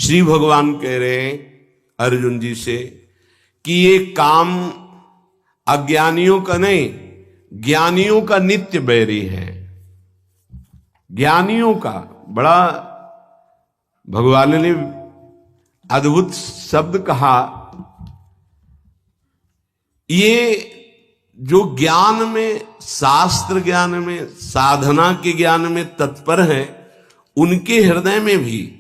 श्री भगवान कह रहे हैं अर्जुन जी से कि ये काम अज्ञानियों का नहीं, ज्ञानियों का नित्य बैरी है। ज्ञानियों का बड़ा भगवान ने अद्भुत शब्द कहा। ये जो ज्ञान में, शास्त्र ज्ञान में, साधना के ज्ञान में तत्पर है, उनके हृदय में भी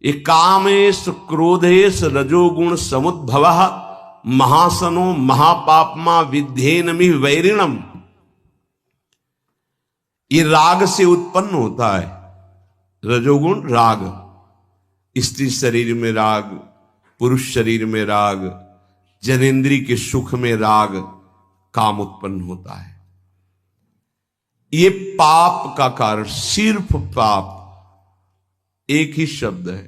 ये कामेश क्रोधेश रजोगुण समुद्भव महासनो महापापमा विध्येनमि वैरिणम, ये राग से उत्पन्न होता है। रजोगुण राग, स्त्री शरीर में राग, पुरुष शरीर में राग, जनेन्द्रीय के सुख में राग, काम उत्पन्न होता है। ये पाप का कारण, सिर्फ पाप, एक ही शब्द है।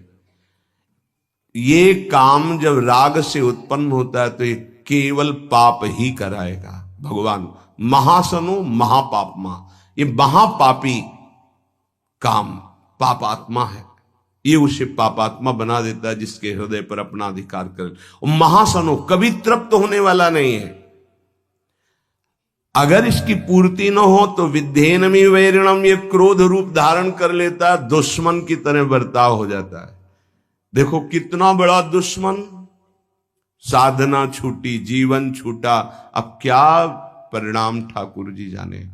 ये काम जब राग से उत्पन्न होता है तो ये केवल पाप ही कराएगा। भगवान महासनो महापापमा, ये महापापी काम पापात्मा है, ये उसे पापात्मा बना देता है जिसके हृदय पर अपना अधिकार करे। और महासनो कभी तृप्त होने वाला नहीं है। अगर इसकी पूर्ति न हो तो विध्येनमि वैरिणम, ये क्रोध रूप धारण कर लेता है, दुश्मन की तरह बर्ताव हो जाता है। देखो कितना बड़ा दुश्मन, साधना छूटी, जीवन छूटा, अब क्या परिणाम ठाकुर जी जाने।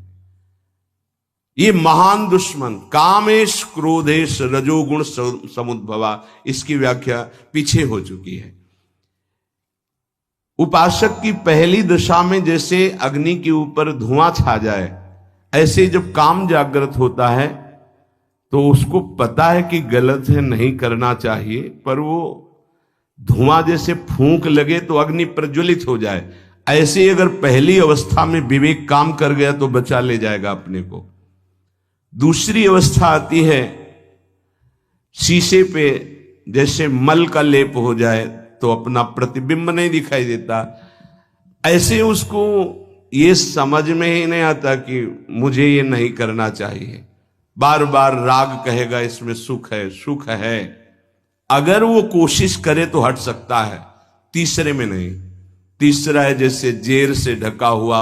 ये महान दुश्मन कामेश क्रोधेश रजोगुण समुद्भवा, इसकी व्याख्या पीछे हो चुकी है। उपासक की पहली दशा में जैसे अग्नि के ऊपर धुआं छा जाए, ऐसे जब काम जागृत होता है तो उसको पता है कि गलत है, नहीं करना चाहिए, पर वो धुआं जैसे फूंक लगे तो अग्नि प्रज्वलित हो जाए। ऐसे अगर पहली अवस्था में विवेक काम कर गया तो बचा ले जाएगा अपने को। दूसरी अवस्था आती है, शीशे पे जैसे मल का लेप हो जाए तो अपना प्रतिबिंब नहीं दिखाई देता। ऐसे उसको ये समझ में ही नहीं आता कि मुझे ये नहीं करना चाहिए। बार बार राग कहेगा इसमें सुख है, सुख है। अगर वो कोशिश करे तो हट सकता है, तीसरे में नहीं। तीसरा है जैसे जेर से ढका हुआ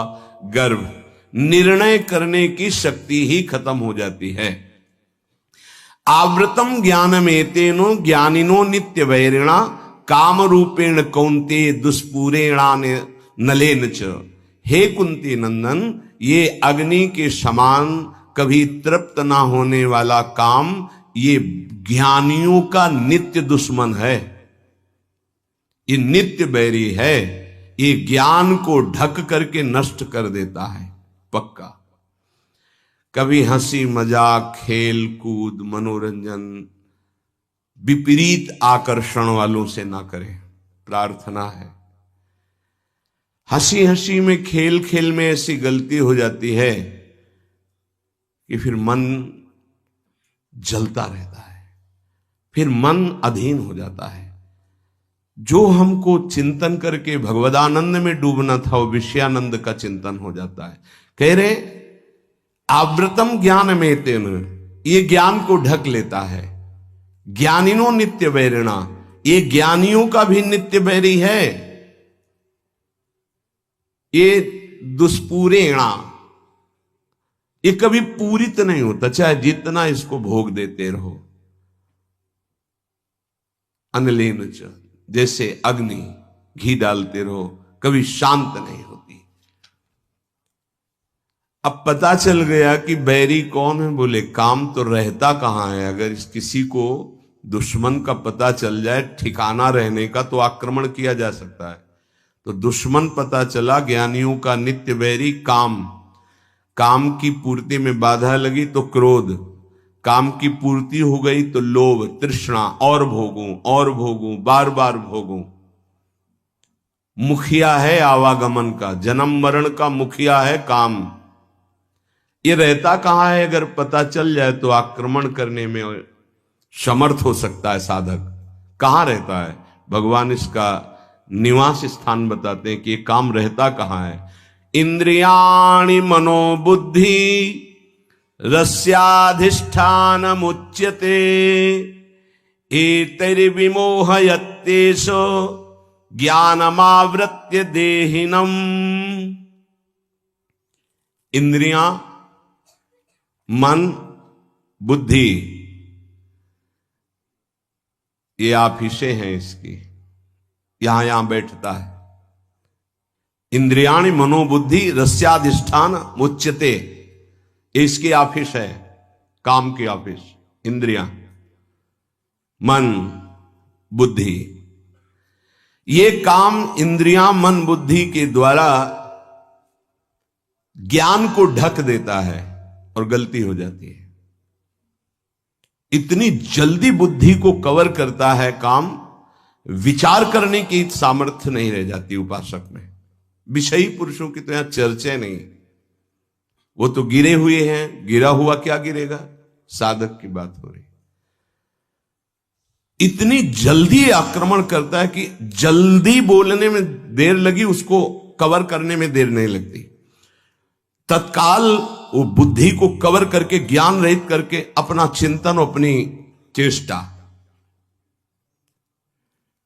गर्भ, निर्णय करने की शक्ति ही खत्म हो जाती है। आवृतम ज्ञानमेतेनो ज्ञानिनो नित्य वैरिणा काम रूपेण कौन्ते दुष्पूरेणा नलेन च। हे कुंती नंदन, ये अग्नि के समान कभी तृप्त ना होने वाला काम ये ज्ञानियों का नित्य दुश्मन है, ये नित्य बैरी है। ये ज्ञान को ढक करके नष्ट कर देता है पक्का। कभी हंसी मजाक, खेल कूद, मनोरंजन विपरीत आकर्षण वालों से ना करें, प्रार्थना है। हंसी हंसी में, खेल खेल में ऐसी गलती हो जाती है कि फिर मन जलता रहता है, फिर मन अधीन हो जाता है। जो हमको चिंतन करके भगवदानंद में डूबना था वो विषयानंद का चिंतन हो जाता है। कह रहे आवृतम ज्ञान में तेन, ये ज्ञान को ढक लेता है। ज्ञानिनो नित्य वैरिणा, ये ज्ञानियों का भी नित्य वैरी है। ये दुष्पूरेणा, ये कभी पूरित नहीं होता, चाहे जितना इसको भोग देते रहो। अनलेन च, जैसे अग्नि घी डालते रहो, कभी शांत नहीं होती। अब पता चल गया कि बैरी कौन है। बोले काम तो रहता कहां है। अगर किसी को दुश्मन का पता चल जाए, ठिकाना रहने का, तो आक्रमण किया जा सकता है। तो दुश्मन पता चला, ज्ञानियों का नित्य बैरी काम। काम की पूर्ति में बाधा लगी तो क्रोध, काम की पूर्ति हो गई तो लोभ, तृष्णा, और भोगूं, बार बार भोगूं। मुखिया है आवागमन का, जन्म मरण का मुखिया है काम। ये रहता कहां है? अगर पता चल जाए तो आक्रमण करने में समर्थ हो सकता है साधक। कहां रहता है? भगवान इसका निवास स्थान बताते हैं कि ये काम रहता कहां है। इंद्रियाणि मनोबुद्धि रस्याधिष्ठान मुच्यते एतैर्विमोहयत्येषो ज्ञानमावृत्य देहिनम। इंद्रियां, मन, बुद्धि, ये आफिसें हैं इसकी, यहां बैठता है। इंद्रियाणि मनोबुद्धि रस्याधिष्ठान मुच्यते, इसकी ऑफिस है, काम की ऑफिस। इंद्रियां, मन, बुद्धि, ये काम इंद्रियां मन बुद्धि के द्वारा ज्ञान को ढक देता है और गलती हो जाती है। इतनी जल्दी बुद्धि को कवर करता है काम, विचार करने की सामर्थ्य नहीं रह जाती उपासक में। विषयी पुरुषों की तो यहां चर्चा नहीं, वो तो गिरे हुए हैं, गिरा हुआ क्या गिरेगा, साधक की बात हो रही। इतनी जल्दी आक्रमण करता है कि जल्दी बोलने में देर लगी, उसको कवर करने में देर नहीं लगती। तत्काल वो बुद्धि को कवर करके, ज्ञान रहित करके अपना चिंतन, अपनी चेष्टा,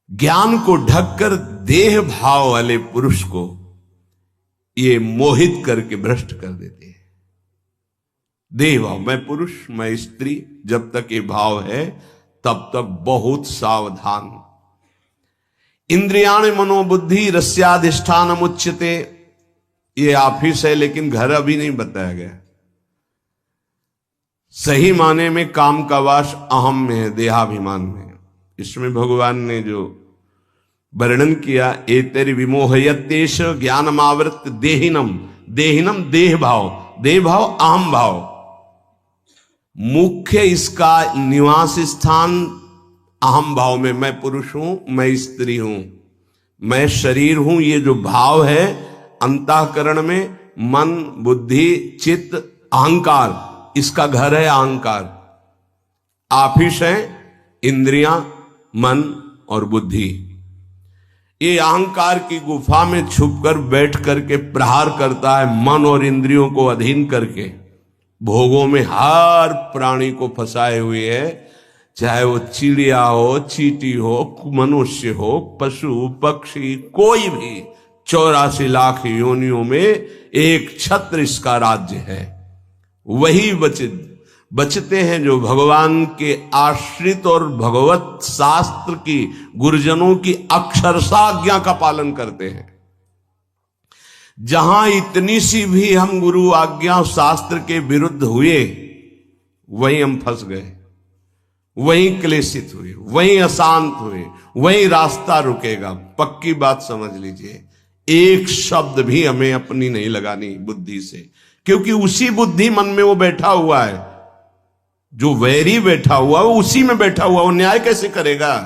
ज्ञान को ढककर देह भाव वाले पुरुष को ये मोहित करके भ्रष्ट कर देते हैं। देह भाव, मैं पुरुष मैं स्त्री, जब तक ये भाव है तब तक बहुत सावधान। इंद्रियाणि मनोबुद्धि रस्याधिष्ठान मुच्यते, ये ऑफिस है, लेकिन घर अभी नहीं बताया गया। सही माने में काम का वास अहम में है, देहाभिमान में। इसमें भगवान ने जो वर्णन किया, एतैर्विमोहयत्येष ज्ञानमावृत देहिनम, देहिनम देह भाव, देह भाव अहम भाव। मुख्य इसका निवास स्थान अहम भाव में, मैं पुरुष हूं, मैं स्त्री हूं, मैं शरीर हूं, ये जो भाव है अंतःकरण में, मन बुद्धि चित्त अहंकार, इसका घर है अहंकार। ऑफिस है इंद्रियां मन और बुद्धि। ये अहंकार की गुफा में छुपकर बैठ करके प्रहार करता है, मन और इंद्रियों को अधीन करके भोगों में हर प्राणी को फंसाए हुए है। चाहे वो चिड़िया हो, चींटी हो, मनुष्य हो, पशु पक्षी, कोई भी 84 लाख योनियों में एक छत्र इसका राज्य है। वही बचते हैं जो भगवान के आश्रित और भगवत शास्त्र की, गुरुजनों की अक्षरशः आज्ञा का पालन करते हैं। जहां इतनी सी भी हम गुरु आज्ञा शास्त्र के विरुद्ध हुए, वहीं हम फंस गए, वहीं क्लेशित हुए, वहीं अशांत हुए, वहीं रास्ता रुकेगा। पक्की बात समझ लीजिए, एक शब्द भी हमें अपनी नहीं लगानी बुद्धि से, क्योंकि उसी बुद्धि मन में वो बैठा हुआ है, जो वैरी बैठा हुआ वो उसी में बैठा हुआ, वो न्याय कैसे करेगा।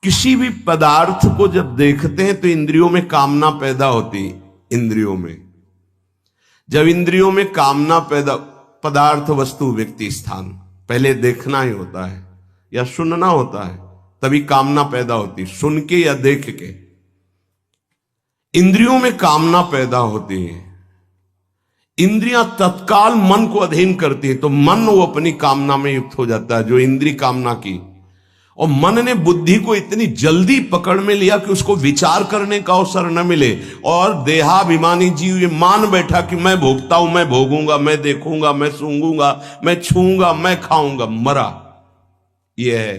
किसी भी पदार्थ को जब देखते हैं तो इंद्रियों में कामना पैदा होती। इंद्रियों में जब इंद्रियों में कामना पैदा, पदार्थ वस्तु व्यक्ति स्थान पहले देखना ही होता है या सुनना होता है, तभी कामना पैदा होती, सुन के या देख के। इंद्रियों में कामना पैदा होती है, इंद्रियां तत्काल मन को अधीन करती है, तो मन वो अपनी कामना में युक्त हो जाता है, जो इंद्रिय कामना की। और मन ने बुद्धि को इतनी जल्दी पकड़ में लिया कि उसको विचार करने का अवसर न मिले, और देहाभिमानी जीव ये मान बैठा कि मैं भोगता हूं, मैं भोगूंगा, मैं देखूंगा, मैं सूंघूंगा, मैं छूंगा, मैं खाऊंगा। मरा। यह है,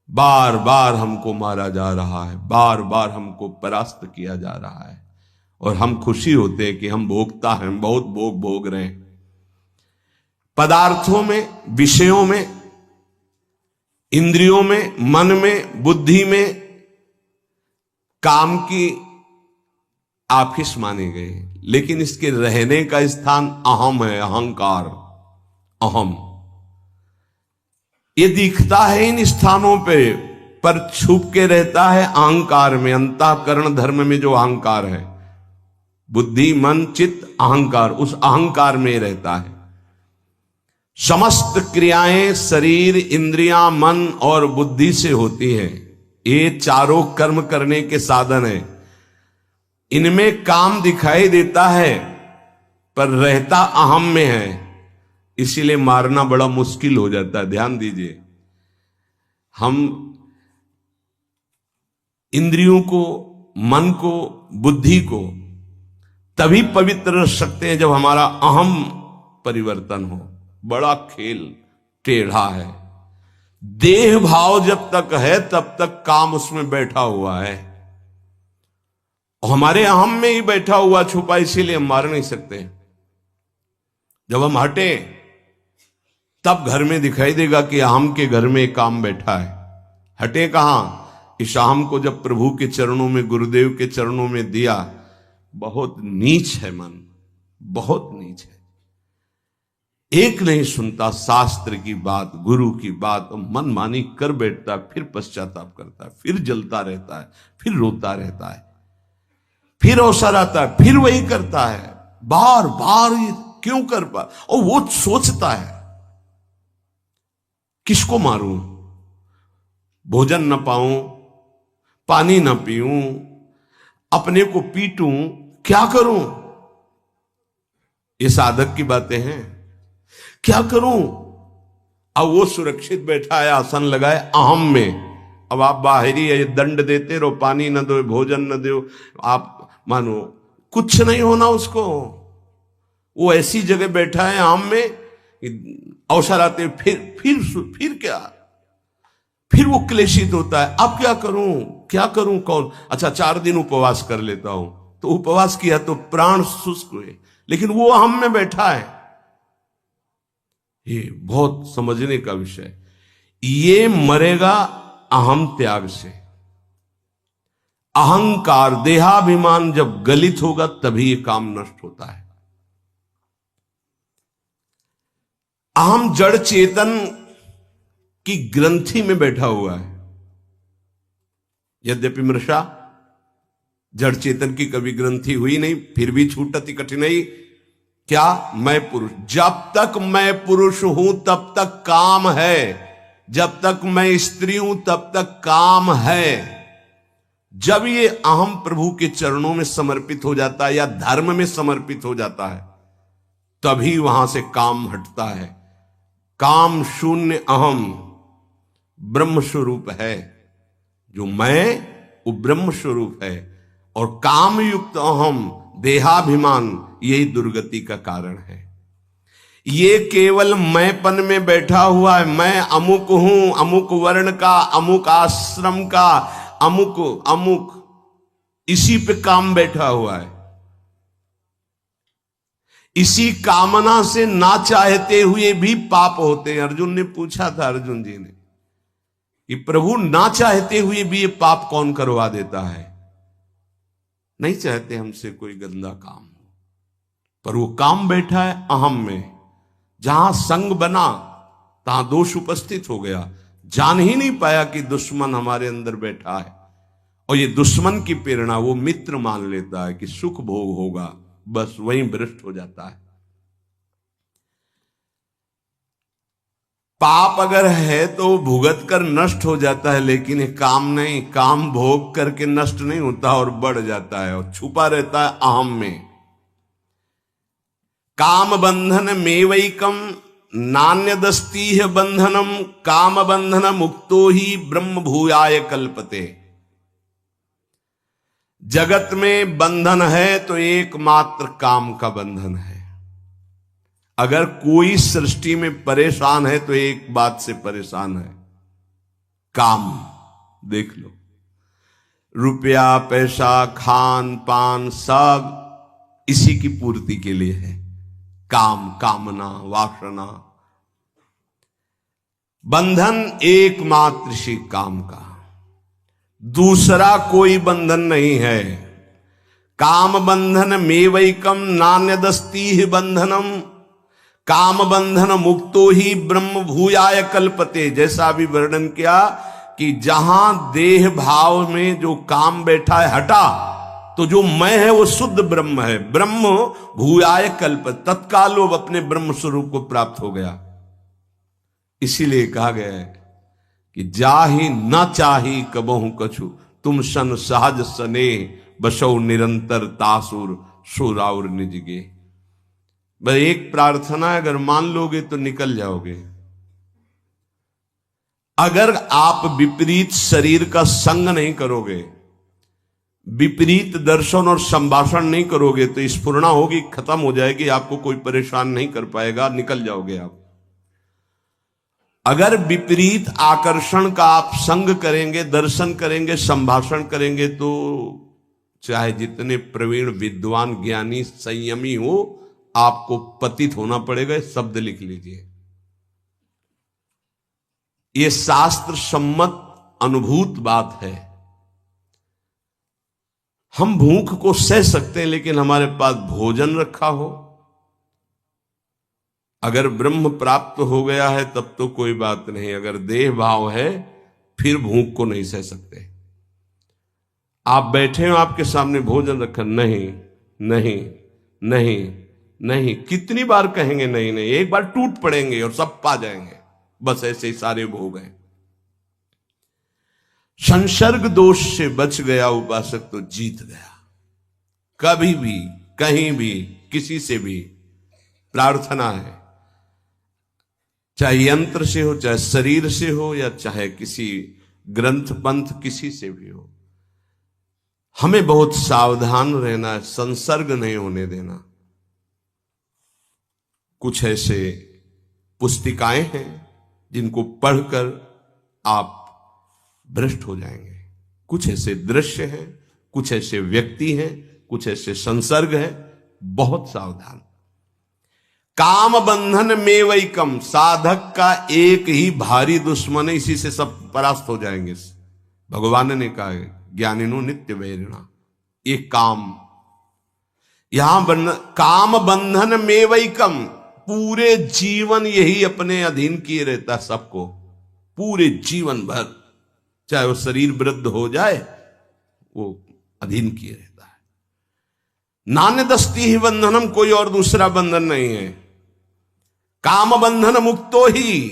बार बार हमको मारा जा रहा है, बार बार हमको परास्त किया जा रहा है, और हम खुशी होते हैं कि हम भोगता हैं, हम बहुत भोग रहे हैं। पदार्थों में, विषयों में, इंद्रियों में, मन में, बुद्धि में काम की ऑफिस माने गए, लेकिन इसके रहने का स्थान अहम है, अहंकार, अहम। ये दिखता है इन स्थानों पे, पर छुप के रहता है अहंकार में, अंतःकरण धर्म में जो अहंकार है, बुद्धि मन चित्त अहंकार, उस अहंकार में रहता है। समस्त क्रियाएं शरीर इंद्रियां मन और बुद्धि से होती हैं। ये चारों कर्म करने के साधन है। इनमें काम दिखाई देता है पर रहता अहम में है, इसीलिए मारना बड़ा मुश्किल हो जाता है। ध्यान दीजिए, हम इंद्रियों को, मन को, बुद्धि को तभी पवित्र रख सकते हैं जब हमारा अहम परिवर्तन हो। बड़ा खेल टेढ़ा है। देह भाव जब तक है तब तक काम उसमें बैठा हुआ है, और हमारे अहम में ही बैठा हुआ छुपा, इसीलिए हम मार नहीं सकते। जब हम हटे तब घर में दिखाई देगा कि अहम के घर में काम बैठा है। हटे कहां? इस अहम को जब प्रभु के चरणों में, गुरुदेव के चरणों में दिया। बहुत नीच है मन, बहुत नीच है। एक नहीं सुनता शास्त्र की बात, गुरु की बात, मनमानी कर बैठता है, फिर पश्चाताप करता है, फिर जलता रहता है, फिर रोता रहता है, फिर अवसर आता है, फिर वही करता है। बार बार ये क्यों कर पा, और वो सोचता है किसको मारूं, भोजन न पाऊं, पानी न पीऊं, अपने को पीटूं, क्या करूं? ये साधक की बातें हैं। क्या करूं? अब वो सुरक्षित बैठा है, आसन लगाए अहम में। अब आप बाहरी है, दंड देते रहो, पानी न दो, भोजन न दो, आप मानो कुछ नहीं होना उसको। वो ऐसी जगह बैठा है अहम में, अवसर आते फिर क्या, फिर वो क्लेशित होता है। अब क्या करूं, क्या करूं? कौन? अच्छा 4 दिन उपवास कर लेता हूं। तो उपवास किया तो प्राण शुष्क हुए, लेकिन वो अहम में बैठा है। ये बहुत समझने का विषय। ये मरेगा अहम त्याग से। अहंकार, देहाभिमान जब गलित होगा तभी ये काम नष्ट होता है। अहम जड़ चेतन की ग्रंथि में बैठा हुआ है। यद्यपि मृषा जड़ चेतन की कभी ग्रंथि हुई नहीं, फिर भी छूटती कठिनाई। क्या? मैं पुरुष। जब तक मैं पुरुष हूं तब तक काम है, जब तक मैं स्त्री हूं तब तक काम है। जब ये अहम प्रभु के चरणों में समर्पित हो जाता है या धर्म में समर्पित हो जाता है, तभी वहां से काम हटता है। काम शून्य अहम ब्रह्म स्वरूप है। जो मैं, वो ब्रह्म स्वरूप है, और काम युक्त अहम, देहाभिमान, यही दुर्गति का कारण है। ये केवल मैंपन में बैठा हुआ है। मैं अमुक हूं, अमुक वर्ण का, अमुक आश्रम का, अमुक अमुक, इसी पे काम बैठा हुआ है। इसी कामना से ना चाहते हुए भी पाप होते हैं। अर्जुन ने पूछा था, अर्जुन जी ने, कि प्रभु ना चाहते हुए भी ये पाप कौन करवा देता है? नहीं चाहते हमसे कोई गंदा काम हो, पर वो काम बैठा है अहम में। जहां संग बना तहां दोष उपस्थित हो गया। जान ही नहीं पाया कि दुश्मन हमारे अंदर बैठा है, और ये दुश्मन की प्रेरणा वो मित्र मान लेता है कि सुख भोग होगा, बस वहीं भ्रष्ट हो जाता है। पाप अगर है तो भुगत कर नष्ट हो जाता है, लेकिन ये काम नहीं, काम भोग करके नष्ट नहीं होता और बढ़ जाता है और छुपा रहता है अहम में। काम बंधन मेवैकम नान्यदस्तीह बंधनम, काम बंधन मुक्तो ही ब्रह्म भूयाय कल्पते। जगत में बंधन है तो एकमात्र काम का बंधन है। अगर कोई सृष्टि में परेशान है तो एक बात से परेशान है, काम। देख लो, रुपया, पैसा, खान पान सब इसी की पूर्ति के लिए है। काम, कामना, वासना, बंधन एकमात्र इसी काम का, दूसरा कोई बंधन नहीं है। काम बंधन मेवैकम नान्यदस्तीह बंधनम, काम बंधन मुक्तो ही ब्रह्म भूयाय कल्पते। जैसा अभी वर्णन किया कि जहां देह भाव में जो काम बैठा है हटा, तो जो मैं है वो शुद्ध ब्रह्म है। ब्रह्म भूयाय कल्प, तत्काल वो अपने ब्रह्म स्वरूप को प्राप्त हो गया। इसीलिए कहा गया है कि जाहि न चाही कबहु कछु, तुम सन सहज सने बसौ निरंतर तासुर सुराउर निजगे। बस एक प्रार्थना है, अगर मान लोगे तो निकल जाओगे। अगर आप विपरीत शरीर का संग नहीं करोगे, विपरीत दर्शन और संभाषण नहीं करोगे, तो स्फुरणा होगी, खत्म हो जाएगी, आपको कोई परेशान नहीं कर पाएगा, निकल जाओगे आप। अगर विपरीत आकर्षण का आप संग करेंगे, दर्शन करेंगे, संभाषण करेंगे, तो चाहे जितने प्रवीण विद्वान ज्ञानी संयमी हो, आपको पतित होना पड़ेगा। शब्द लिख लीजिए, ये शास्त्र सम्मत अनुभूत बात है। हम भूख को सह सकते हैं, लेकिन हमारे पास भोजन रखा हो, अगर ब्रह्म प्राप्त हो गया है तब तो कोई बात नहीं, अगर देह भाव है फिर भूख को नहीं सह सकते। आप बैठे हो, आपके सामने भोजन रखा, नहीं नहीं नहीं नहीं, कितनी बार कहेंगे नहीं नहीं, एक बार टूट पड़ेंगे और सब पा जाएंगे। बस ऐसे ही सारे भोग हैं। संसर्ग दोष से बच गया उपासक तो जीत गया। कभी भी, कहीं भी, किसी से भी प्रार्थना है, चाहे यंत्र से हो, चाहे शरीर से हो, या चाहे किसी ग्रंथ पंथ किसी से भी हो, हमें बहुत सावधान रहना है, संसर्ग नहीं होने देना। कुछ ऐसे पुस्तिकाएं हैं जिनको पढ़कर आप भ्रष्ट हो जाएंगे, कुछ ऐसे दृश्य हैं, कुछ ऐसे व्यक्ति हैं, कुछ ऐसे संसर्ग है, बहुत सावधान। काम बंधन में वैकम, साधक का एक ही भारी दुश्मन है, इसी से सब परास्त हो जाएंगे। भगवान ने कहा है, ज्ञानिनो नित्य वैरिणा, ये काम, यहां काम बंधन में वैकम, पूरे जीवन यही अपने अधीन किए रहता है सबको, पूरे जीवन भर, चाहे वो शरीर वृद्ध हो जाए, वो अधीन किए रहता है। नान्य दस्ती ही बंधनम, कोई और दूसरा बंधन नहीं है। काम बंधन मुक्तो ही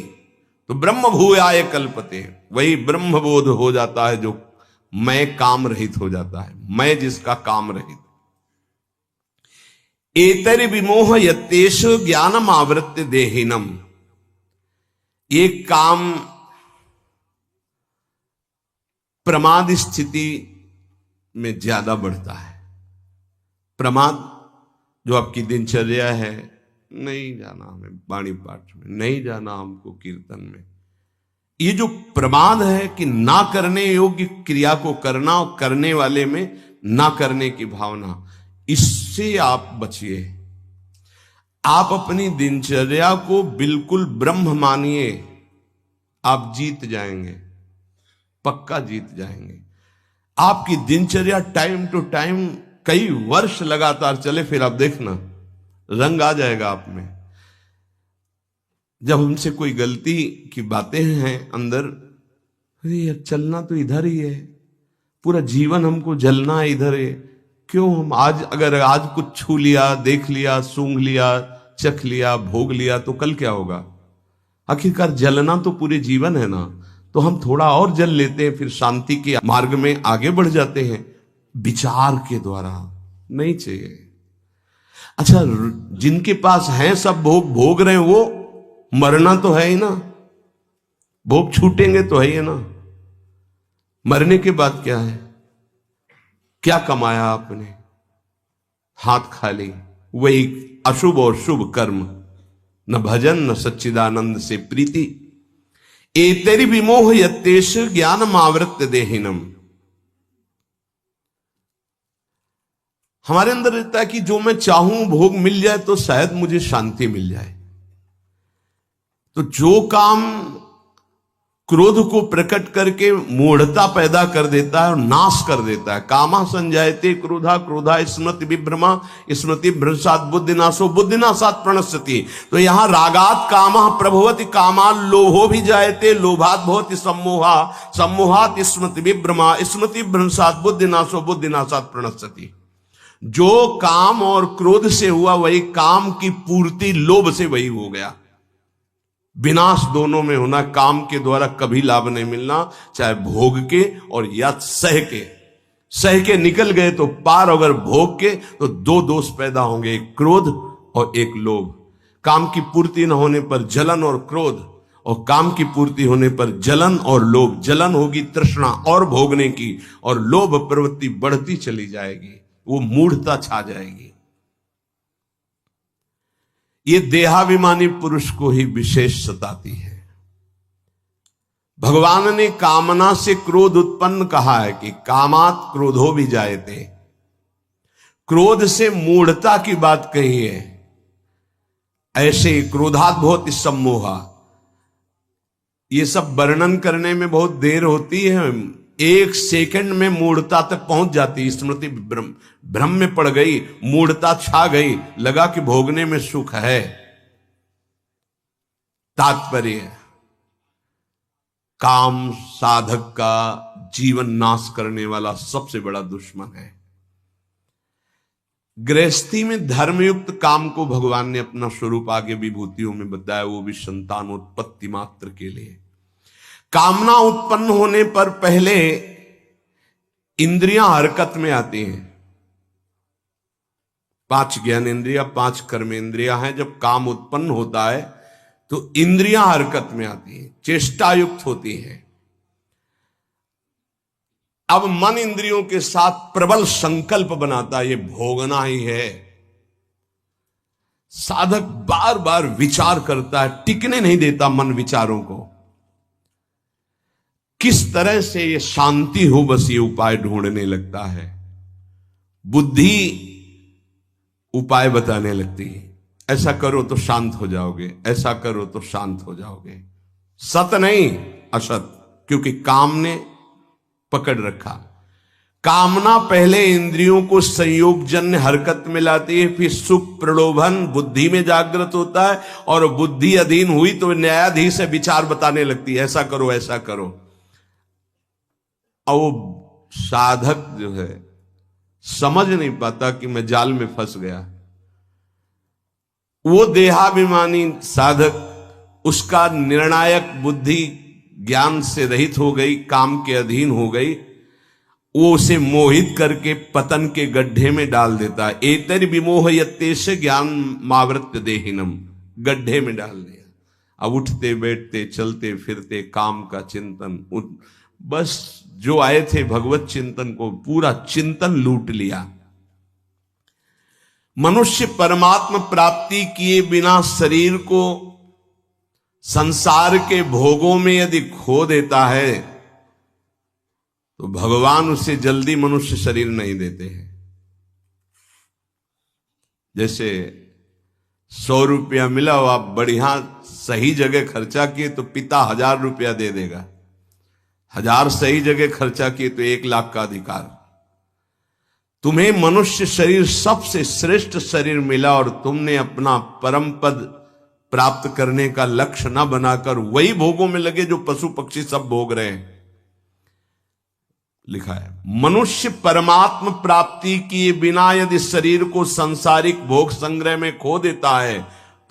तो ब्रह्म भूयाय कल्पते, वही ब्रह्म बोध हो जाता है जो मैं काम रहित हो जाता है, मैं जिसका काम रहित। एतरि विमोह यतेश ज्ञानम आवृत्य देहिनम, ये काम प्रमाद स्थिति में ज्यादा बढ़ता है। प्रमाद जो आपकी दिनचर्या है, नहीं जाना हमें वाणी पाठ में, नहीं जाना हमको कीर्तन में, ये जो प्रमाद है कि ना करने योग्य क्रिया को करना और करने वाले में ना करने की भावना, इससे आप बचिए। आप अपनी दिनचर्या को बिल्कुल ब्रह्म मानिए, आप जीत जाएंगे, पक्का जीत जाएंगे। आपकी दिनचर्या टाइम टू टाइम कई वर्ष लगातार चले, फिर आप देखना रंग आ जाएगा आप में। जब हमसे कोई गलती की बातें हैं अंदर, अरे यार चलना तो इधर ही है, पूरा जीवन हमको जलना इधर है, क्यों हम आज, अगर आज कुछ छू लिया, देख लिया, सूंघ लिया, चख लिया, भोग लिया, तो कल क्या होगा? आखिरकार जलना तो पूरे जीवन है ना, तो हम थोड़ा और जल लेते हैं, फिर शांति के मार्ग में आगे बढ़ जाते हैं विचार के द्वारा। नहीं चाहिए। अच्छा, जिनके पास है सब भोग भोग रहे हैं, वो मरना तो है ही ना, भोग छूटेंगे तो है ही ना। मरने के बाद क्या है? क्या कमाया आपने? हाथ खाली, वही अशुभ और शुभ कर्म, न भजन न सच्चिदानंद से प्रीति। एतरि विमोह यतेश ज्ञानम आवृत्य देहिनम, हमारे अंदर रहता है कि जो मैं चाहूं भोग मिल जाए तो शायद मुझे शांति मिल जाए। तो जो काम क्रोध को प्रकट करके मूढ़ता पैदा कर देता है और नाश कर देता है, कामा संजायते क्रोधा, क्रोधा स्मृति विभ्रमा, स्मृति भ्रंशात बुद्धिनाशो, बुद्धिनाशात प्रणश्यति। तो यहां रागात कामा प्रभवति, कामा लोभो भी जायते, लोभात भवति सम्मोहा, सम्मोहात स्मृति विभ्रमा, स्मृति भ्रंशात बुद्धिनाशो, बुद्धिनाशात प्रणश्यति। जो काम और क्रोध से हुआ वही काम की पूर्ति लोभ से वही हो गया। विनाश दोनों में होना, काम के द्वारा कभी लाभ नहीं मिलना, चाहे भोग के और या सह के। सह के निकल गए तो पार, अगर भोग के तो दो दोष पैदा होंगे, एक क्रोध और एक लोभ। काम की पूर्ति न होने पर जलन और क्रोध, और काम की पूर्ति होने पर जलन और लोभ। जलन होगी तृष्णा और भोगने की, और लोभ प्रवृत्ति बढ़ती चली जाएगी, वो मूढ़ता छा जाएगी। ये देहाभिमानी पुरुष को ही विशेष सताती है। भगवान ने कामना से क्रोध उत्पन्न कहा है कि कामात क्रोधो भी जायते। क्रोध से मूढ़ता की बात कही है। ऐसे क्रोधात बहुत सम्मोहा, ये सब वर्णन करने में बहुत देर होती है। एक सेकंड में मूढ़ता तक पहुंच जाती। स्मृति भ्रम में पड़ गई, मूढ़ता छा गई, लगा कि भोगने में सुख है। तात्पर्य, काम साधक का जीवन नाश करने वाला सबसे बड़ा दुश्मन है। गृहस्थी में धर्मयुक्त काम को भगवान ने अपना स्वरूप आगे विभूतियों में बताया, वो भी संतानोत्पत्ति मात्र के लिए। कामना उत्पन्न होने पर पहले इंद्रियां हरकत में आती हैं। 5 ज्ञान इंद्रिया, 5 कर्म इंद्रिया हैं। जब काम उत्पन्न होता है तो इंद्रियां हरकत में आती हैं, चेष्टायुक्त होती हैं। अब मन इंद्रियों के साथ प्रबल संकल्प बनाता है, ये भोगना ही है। साधक बार बार विचार करता है, टिकने नहीं देता मन विचारों को। किस तरह से ये शांति हो, बस ये उपाय ढूंढने लगता है। बुद्धि उपाय बताने लगती है, ऐसा करो तो शांत हो जाओगे, ऐसा करो तो शांत हो जाओगे। सत नहीं, असत, क्योंकि काम ने पकड़ रखा। कामना पहले इंद्रियों को संयोगजन्य हरकत में लाती है, फिर सुख प्रलोभन बुद्धि में जागृत होता है, और बुद्धि अधीन हुई तो न्यायाधीश से विचार बताने लगती है, ऐसा करो ऐसा करो। और वो साधक जो है समझ नहीं पाता कि मैं जाल में फंस गया। वो देहाभिमानी साधक, उसका निर्णायक बुद्धि ज्ञान से रहित हो गई, काम के अधीन हो गई। वो उसे मोहित करके पतन के गड्ढे में डाल देता है। एतर विमोह यत्ते से ज्ञान मावृत्य देहिनम, गड्ढे में डाल दिया। अब उठते बैठते चलते फिरते काम का चिंतन, बस जो आए थे भगवत चिंतन को, पूरा चिंतन लूट लिया। मनुष्य परमात्मा प्राप्ति किए बिना शरीर को संसार के भोगों में यदि खो देता है तो भगवान उसे जल्दी मनुष्य शरीर नहीं देते हैं। जैसे 100 रुपया मिला हो, आप बढ़िया सही जगह खर्चा किए तो पिता 1000 रुपया दे देगा। 1000 सही जगह खर्चा किए तो 1 लाख का अधिकार। तुम्हें मनुष्य शरीर सबसे श्रेष्ठ शरीर मिला और तुमने अपना परम पद प्राप्त करने का लक्ष्य न बनाकर वही भोगों में लगे जो पशु पक्षी सब भोग रहे हैं। लिखा है, मनुष्य परमात्म प्राप्ति किए बिना यदि शरीर को सांसारिक भोग संग्रह में खो देता है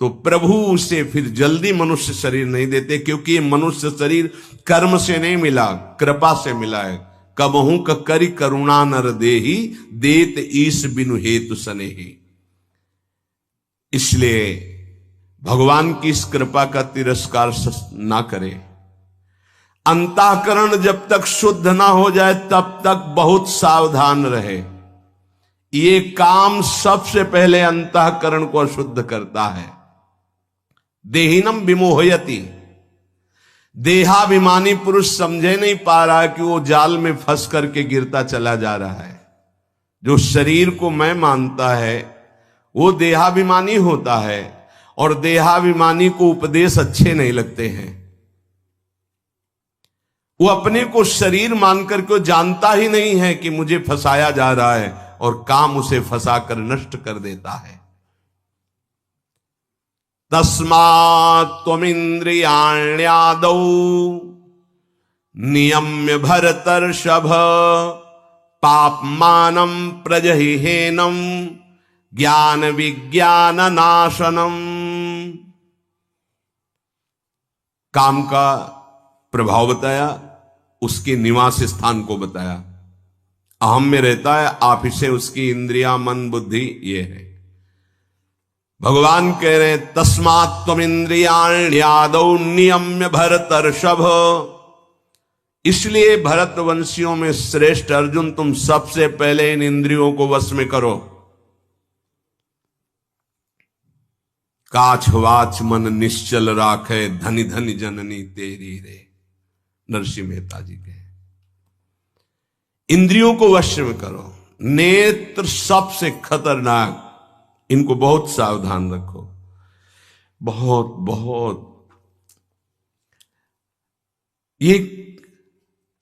तो प्रभु उसे फिर जल्दी मनुष्य शरीर नहीं देते, क्योंकि ये मनुष्य शरीर कर्म से नहीं मिला, कृपा से मिला है। कबहू करी करुणा नर देही, देत ईश बिनु हेतु सनेही। इसलिए भगवान की इस कृपा का तिरस्कार ना करे। अंतःकरण जब तक शुद्ध ना हो जाए तब तक बहुत सावधान रहे। ये काम सबसे पहले अंतःकरण को अशुद्ध करता है। देहिनम विमोहयति, देहाभिमानी पुरुष समझे नहीं पा रहा है कि वो जाल में फंस करके गिरता चला जा रहा है। जो शरीर को मैं मानता है वो देहाभिमानी होता है, और देहाभिमानी को उपदेश अच्छे नहीं लगते हैं। वो अपने को शरीर मानकर के जानता ही नहीं है कि मुझे फंसाया जा रहा है, और काम उसे फंसाकर नष्ट कर देता है। तस्मात् त्वमिन्द्रियाण्यादौ नियम्य भरतर्षभ, पापमानं प्रजहिहेनं ज्ञान विज्ञान नाशनम। काम का प्रभाव बताया, उसके निवास स्थान को बताया। अहम में रहता है, आप इसे उसकी इंद्रिया मन बुद्धि ये है। भगवान कह रहे हैं तस्मात् त्वमिन्द्रियाण्यादौ नियम्य भरतर्षभ। इसलिए भरतवंशियों में श्रेष्ठ अर्जुन, तुम सबसे पहले इन इंद्रियों को वश में करो। काछ वाच मन निश्चल राखे, धनि धनि जननी तेरी रे। नरसिंह मेहता जी के इंद्रियों को वश में करो। नेत्र सबसे खतरनाक, इनको बहुत सावधान रखो। बहुत बहुत ये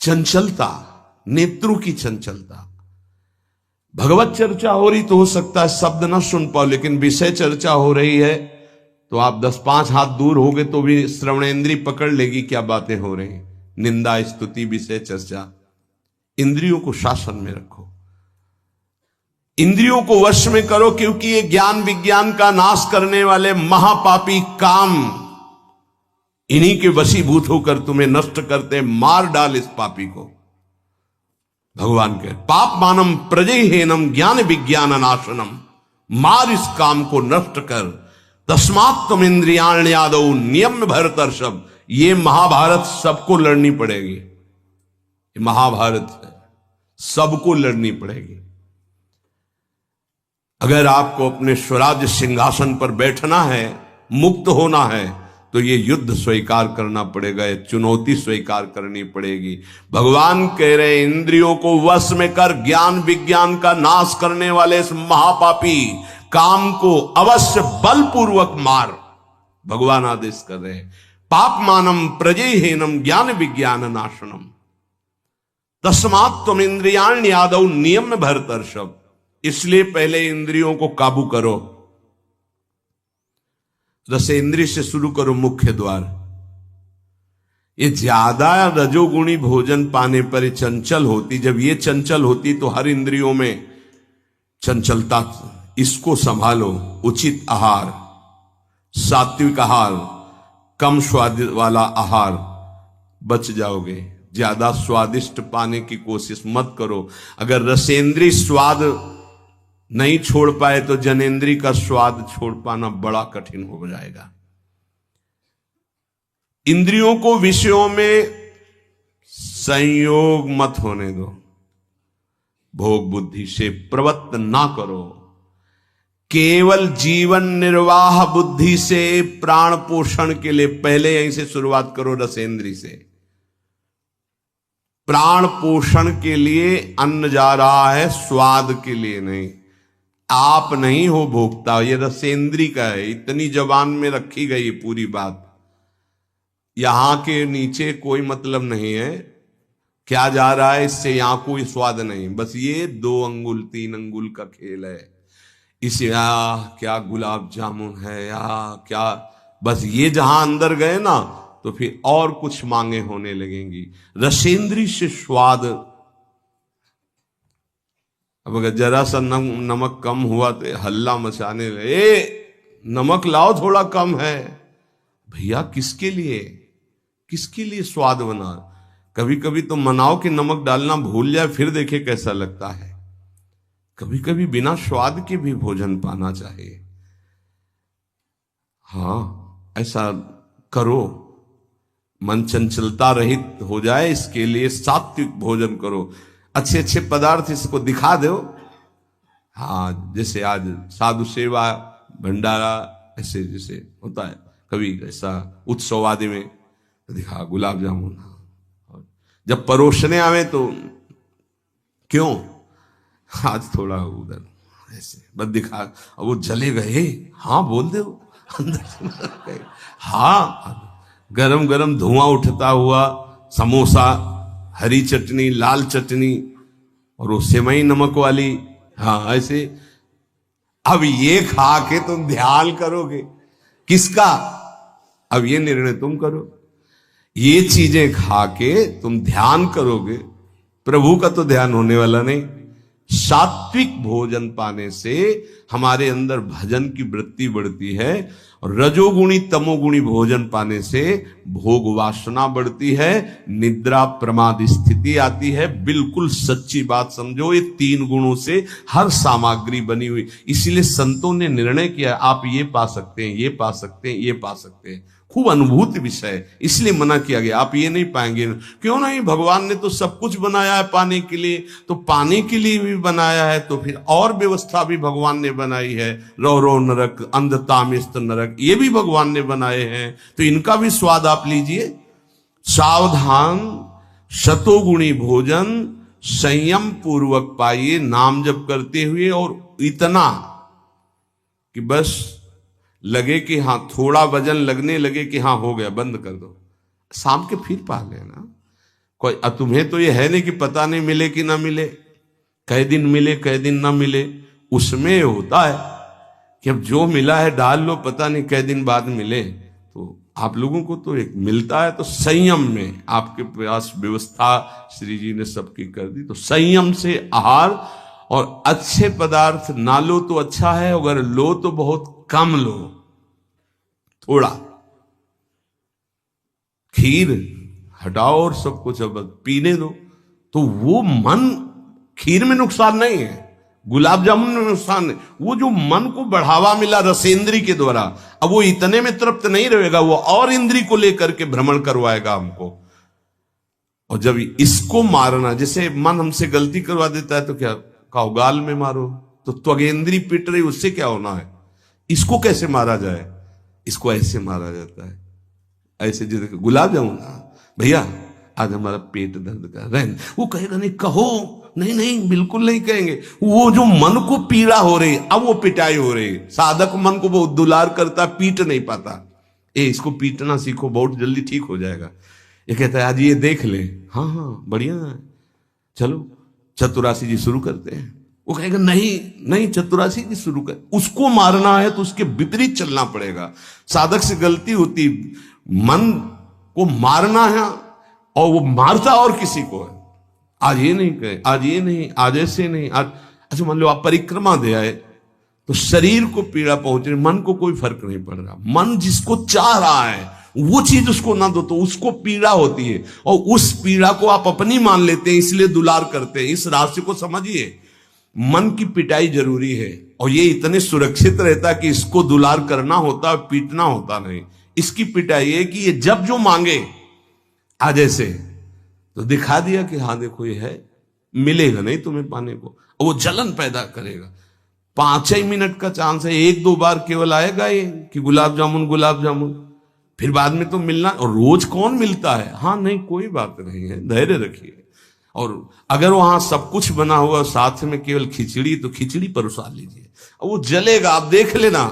चंचलता, नेत्रों की चंचलता। भगवत चर्चा हो रही तो हो सकता है शब्द ना सुन पाओ, लेकिन विषय चर्चा हो रही है तो आप 10-5 हाथ दूर होगे तो भी श्रवणेंद्री पकड़ लेगी क्या बातें हो रही। निंदा, स्तुति, विषय चर्चा। इंद्रियों को शासन में रखो, इंद्रियों को वश में करो, क्योंकि ये ज्ञान विज्ञान का नाश करने वाले महापापी काम इन्हीं के वशीभूत होकर तुम्हें नष्ट करते। मार डाल इस पापी को। भगवान कहे पाप मानम प्रजहेनम ज्ञान विज्ञान नाशनम। मार इस काम को, नष्ट कर। तस्मात् त्वमिन्द्रियाण्यादौ नियम्य भरतर्षभ। ये महाभारत सबको लड़नी पड़ेगी। ये महाभारत है, सबको लड़नी पड़ेगी। अगर आपको अपने स्वराज्य सिंहासन पर बैठना है, मुक्त होना है, तो ये युद्ध स्वीकार करना पड़ेगा, ये चुनौती स्वीकार करनी पड़ेगी। भगवान कह रहे इंद्रियों को वश में कर, ज्ञान विज्ञान का नाश करने वाले इस महापापी काम को अवश्य बलपूर्वक मार। भगवान आदेश कर रहे हैं पाप मानम प्रजहेनम ज्ञान विज्ञान नाशनम। तस्मात् त्वमिन्द्रियाण्यादौ नियम्य भरतर्षभ। इसलिए पहले इंद्रियों को काबू करो। रसेंद्रिय से शुरू करो, मुख्य द्वार। ये ज्यादा रजोगुणी भोजन पाने पर चंचल होती। जब ये चंचल होती तो हर इंद्रियों में चंचलता। इसको संभालो। उचित आहार, सात्विक आहार, कम स्वाद वाला आहार, बच जाओगे। ज्यादा स्वादिष्ट पाने की कोशिश मत करो। अगर रसेंद्रिय स्वाद नहीं छोड़ पाए तो जनेंद्री का स्वाद छोड़ पाना बड़ा कठिन हो जाएगा। इंद्रियों को विषयों में संयोग मत होने दो। भोग बुद्धि से प्रवृत्त ना करो। केवल जीवन निर्वाह बुद्धि से प्राण पोषण के लिए पहले यहीं से शुरुआत करो। रसेंद्री से प्राण पोषण के लिए अन्न जा रहा है, स्वाद के लिए नहीं। आप नहीं हो भोक्ता, ये रसेंद्री का है। इतनी जबान में रखी गई पूरी बात। यहां के नीचे कोई मतलब नहीं है क्या जा रहा है, इससे यहां कोई स्वाद नहीं। बस ये 2 अंगुल 3 अंगुल का खेल है। इसे क्या गुलाब जामुन है या क्या, बस ये जहां अंदर गए ना तो फिर और कुछ मांगे होने लगेंगी। रसेंद्री से स्वाद। अब अगर जरा सा नमक कम हुआ तो हल्ला मचाने लगे, नमक लाओ थोड़ा कम है। भैया किसके लिए, किसके लिए स्वाद बना। कभी कभी तो मनाओ कि नमक डालना भूल जाए, फिर देखे कैसा लगता है। कभी कभी बिना स्वाद के भी भोजन पाना चाहिए। हाँ, ऐसा करो। मन चंचलता रहित हो जाए, इसके लिए सात्विक भोजन करो। अच्छे अच्छे पदार्थ इसको दिखा दो। हाँ, जैसे आज साधु सेवा भंडारा ऐसे जैसे होता है, कभी ऐसा उत्सव आदि में तो दिखा गुलाब जामुन। जब परोसने आवे तो क्यों आज थोड़ा उधर ऐसे बस दिखा, और वो जले गए। हाँ बोल दो अंदर। हाँ, गरम गरम धुआं उठता हुआ समोसा, हरी चटनी, लाल चटनी और वो सेवई नमक वाली। हाँ ऐसे। अब ये खा के तुम ध्यान करोगे किसका, अब ये निर्णय तुम करो। ये चीजें खा के तुम ध्यान करोगे, प्रभु का तो ध्यान होने वाला नहीं। सात्विक भोजन पाने से हमारे अंदर भजन की वृत्ति बढ़ती है, और रजोगुणी तमोगुणी भोजन पाने से भोग वासना बढ़ती है, निद्रा प्रमाद स्थिति आती है। बिल्कुल सच्ची बात समझो, ये 3 गुणों से हर सामग्री बनी हुई। इसीलिए संतों ने निर्णय किया आप ये पा सकते हैं, ये पा सकते हैं, ये पा सकते हैं। खूब अनुभूति विषय है, इसलिए मना किया गया आप ये नहीं पाएंगे। क्यों नहीं, भगवान ने तो सब कुछ बनाया है पाने के लिए, तो पाने के लिए भी बनाया है, तो फिर और व्यवस्था भी भगवान ने बनाई है। रौ रौ नरक, अंधतामिस्त नरक, ये भी भगवान ने बनाए हैं, तो इनका भी स्वाद आप लीजिए। सावधान, शतोगुणी भोजन संयम पूर्वक पाइए, नाम जप करते हुए, और इतना कि बस लगे कि हाँ, थोड़ा वजन लगने लगे कि हाँ हो गया, बंद कर दो, शाम के फिर पा लेना। कोई तुम्हें तो ये है नहीं कि पता नहीं मिले कि ना मिले, कई दिन मिले कई दिन ना मिले। उसमें होता है कि अब जो मिला है डाल लो, पता नहीं कई दिन बाद मिले। तो आप लोगों को तो एक मिलता है, तो संयम में आपके पास व्यवस्था श्री जी ने सबकी कर दी। तो संयम से आहार, और अच्छे पदार्थ ना लो तो अच्छा है, अगर लो तो बहुत कम लो, थोड़ा। खीर हटाओ और सब कुछ अब पीने दो, तो वो मन, खीर में नुकसान नहीं है, गुलाब जामुन में नुकसान नहीं, वो जो मन को बढ़ावा मिला रसेंद्री के द्वारा, अब वो इतने में तृप्त नहीं रहेगा, वो और इंद्री को लेकर के भ्रमण करवाएगा हमको। और जब इसको मारना, जैसे मन हमसे गलती करवा देता है तो क्या कहो, गाल में मारो, तो त्वगेंद्री पिट रही, उससे क्या होना है। इसको कैसे मारा जाए, इसको ऐसे मारा जाता है, ऐसे। जैसे गुलाब जामुन, भैया आज हमारा पेट दर्द कर रहा है, वो कहेगा नहीं, कहो नहीं नहीं, बिल्कुल नहीं कहेंगे। वो जो मन को पीड़ा हो रही, अब वो पिटाई हो रही। साधक मन को वो दुलार करता, पीट नहीं पाता। इसको पीटना सीखो, बहुत जल्दी ठीक हो जाएगा। ये कहता है आज ये देख ले, हाँ हाँ बढ़िया है, चलो चतुरासी जी शुरू करते हैं। वो कहेगा नहीं नहीं, चतुरासी जी शुरू कर। उसको मारना है तो उसके विपरीत चलना पड़ेगा। साधक से गलती होती, मन को मारना है, और वो मारता और किसी को है। आज ये नहीं कहे, आज ये नहीं, आज ऐसे नहीं, आज अच्छा। मान लो आप परिक्रमा दे आए, तो शरीर को पीड़ा पहुंच रही, मन को कोई फर्क नहीं पड़ रहा। मन जिसको चाह रहा है वो चीज उसको ना दो तो उसको पीड़ा होती है, और उस पीड़ा को आप अपनी मान लेते हैं, इसलिए दुलार करते हैं। इस राशि को समझिए, मन की पिटाई जरूरी है, और ये इतने सुरक्षित रहता है कि इसको दुलार करना होता है, पीटना होता नहीं। इसकी पिटाई है कि ये जब जो मांगे आज ऐसे, तो दिखा दिया कि हाँ देखो ये है, मिलेगा नहीं तुम्हें पाने को, और वो जलन पैदा करेगा। 5 ही मिनट का चांस है, 1-2 बार केवल आएगा ये कि गुलाब जामुन गुलाब जामुन, फिर बाद में तो मिलना। और रोज कौन मिलता है, हाँ नहीं कोई बात नहीं है, धैर्य रखिए। और अगर वहां सब कुछ बना हुआ साथ में केवल खिचड़ी, तो खिचड़ी परोसा लीजिए, और वो जलेगा, आप देख लेना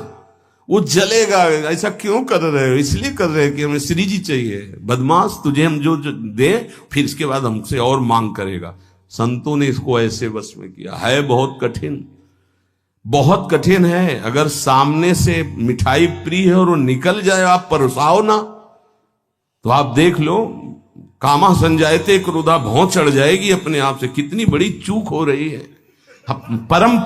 वो जलेगा। ऐसा क्यों कर रहे हो, इसलिए कर रहे हैं कि हमें श्री जी चाहिए। बदमाश, तुझे हम जो दे, फिर इसके बाद हमसे और मांग करेगा। संतों ने इसको ऐसे वश में किया है। बहुत कठिन, बहुत कठिन है। अगर सामने से मिठाई प्रिय है और वो निकल जाए, आप परोसाओ ना, तो आप देख लो, कामा संजायते क्रोधा, भौं चढ़ जाएगी अपने आप से। कितनी बड़ी चूक हो रही है। परम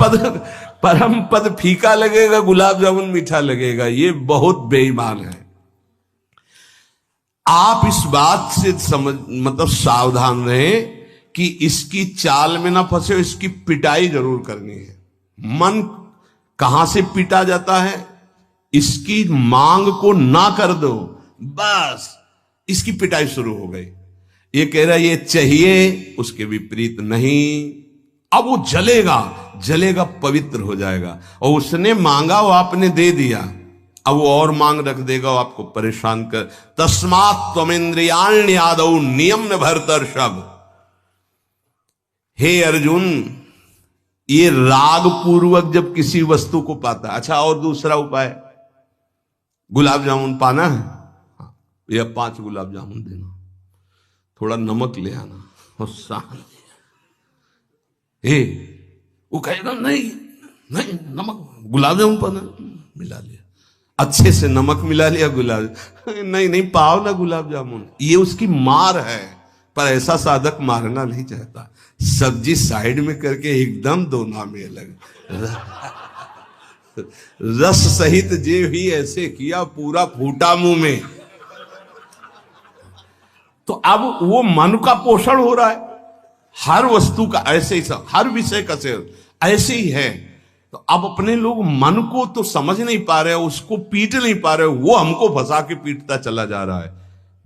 पद फीका लगेगा, गुलाब जामुन मीठा लगेगा, ये बहुत बेईमान है। आप इस बात से मतलब सावधान रहें कि इसकी चाल में ना फंसे, इसकी पिटाई जरूर करनी है। मन कहां से पीटा जाता है, इसकी मांग को ना कर दो, बस इसकी पिटाई शुरू हो गई। ये कह रहा है ये चाहिए, उसके विपरीत नहीं। अब वो जलेगा, जलेगा, पवित्र हो जाएगा। और उसने मांगा, वो आपने दे दिया, अब वो और मांग रख देगा, वो आपको परेशान कर। तस्मात् त्वमिन्द्रियाण्यादौ नियम्य भरतर्षभ। हे अर्जुन, ये राग पूर्वक जब किसी वस्तु को पाता। अच्छा, और दूसरा उपाय, गुलाब जामुन पाना है, या 5 गुलाब जामुन देना, थोड़ा नमक ले आना, और शांति। वो कहेगा नहीं नहीं, नमक, गुलाब जामुन पाना, मिला लिया, अच्छे से नमक मिला लिया, गुलाब नहीं नहीं, पाओ ना गुलाब जामुन। ये उसकी मार है, पर ऐसा साधक मारना नहीं चाहता, सब्जी साइड में करके एकदम दो नामे अलग, रस सहित जे ही ऐसे किया पूरा फूटा मुंह में। तो अब वो मन का पोषण हो रहा है, हर वस्तु का ऐसे ही सब, हर विषय का से ऐसे ही है। तो अब अपने लोग मन को तो समझ नहीं पा रहे, उसको पीट नहीं पा रहे, वो हमको फंसा के पीटता चला जा रहा है।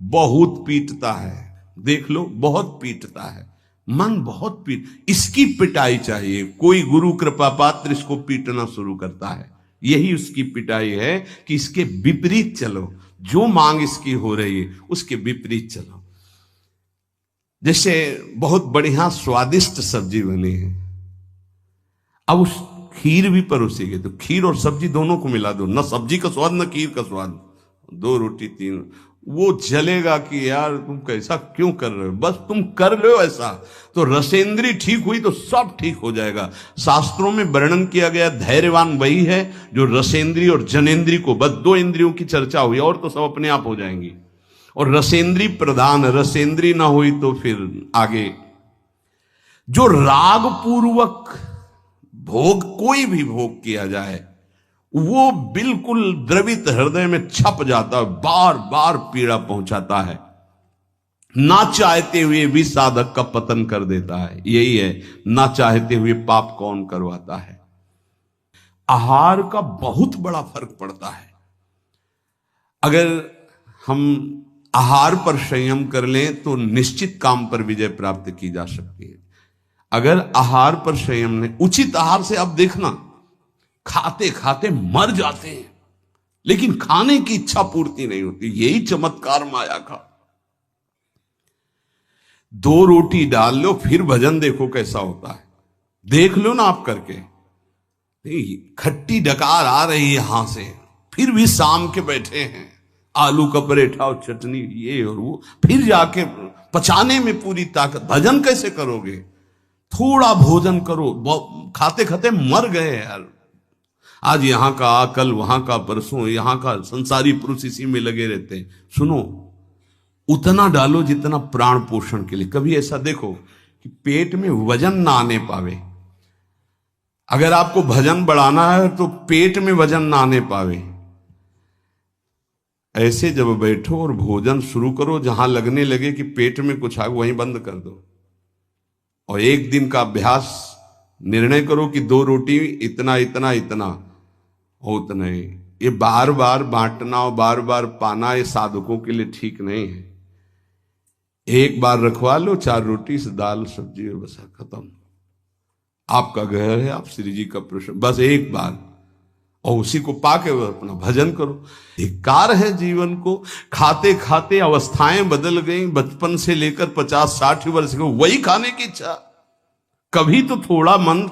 बहुत पीटता है, देख लो, बहुत पीटता है मन, बहुत इसकी पिटाई चाहिए। कोई गुरु कृपा पात्र इसको पीटना शुरू करता है, यही उसकी पिटाई है कि इसके विपरीत चलो, जो मांग इसकी हो रही है उसके विपरीत चलो। जैसे बहुत बढ़िया स्वादिष्ट सब्जी बनी है, अब उस खीर भी परोसी गई, तो खीर और सब्जी दोनों को मिला दो, न सब्जी का स्वाद न खीर का स्वाद, 2 रोटी 3, वो जलेगा कि यार तुम कैसा क्यों कर रहे हो, बस तुम कर लो ऐसा, तो रसेंद्री ठीक हुई तो सब ठीक हो जाएगा। शास्त्रों में वर्णन किया गया धैर्यवान वही है जो रसेंद्री और जनेंद्री को, बस 2 इंद्रियों की चर्चा हुई और तो सब अपने आप हो जाएंगी। और रसेंद्री प्रधान, रसेंद्री ना हुई तो फिर आगे जो राग पूर्वक भोग, कोई भी भोग किया जाए वो बिल्कुल द्रवित हृदय में छप जाता है, बार बार पीड़ा पहुंचाता है, ना चाहते हुए भी साधक का पतन कर देता है। यही है, ना चाहते हुए पाप कौन करवाता है। आहार का बहुत बड़ा फर्क पड़ता है। अगर हम आहार पर संयम कर लें तो निश्चित काम पर विजय प्राप्त की जा सकती है। अगर आहार पर संयम नहीं, उचित आहार से आप देखना खाते खाते मर जाते हैं, लेकिन खाने की इच्छा पूर्ति नहीं होती। यही चमत्कार माया का। 2 रोटी डाल लो फिर भजन देखो कैसा होता है, देख लो ना आप करके। खट्टी डकार आ रही है यहां से, फिर भी शाम के बैठे हैं, आलू का पराठा और चटनी ये और वो, फिर जाके पचाने में पूरी ताकत। भजन कैसे करोगे? थोड़ा भोजन करो, खाते खाते मर गए यार। आज यहां का, कल वहां का, परसों यहां का, संसारी पुरुष इसी में लगे रहते हैं। सुनो, उतना डालो जितना प्राण पोषण के लिए। कभी ऐसा देखो कि पेट में वजन ना आने पावे। अगर आपको भजन बढ़ाना है तो पेट में वजन ना आने पावे, ऐसे जब बैठो और भोजन शुरू करो, जहां लगने लगे कि पेट में कुछ आ, वहीं बंद कर दो। और 1 दिन का अभ्यास, निर्णय करो कि 2 रोटी इतना इतना इतना हो, उतना ही। ये बार बार बांटना और बार बार पाना ये साधकों के लिए ठीक नहीं है। एक बार रखवा लो 4 रोटी से दाल सब्जी और बस खत्म। आपका घर है, आप श्री जी का प्रश्न, बस एक बार, और उसी को पाके अपना भजन करो। धिक्कार है जीवन को, खाते खाते अवस्थाएं बदल गई, बचपन से लेकर 50-60 वर्ष को वही खाने की इच्छा। कभी तो थोड़ा मन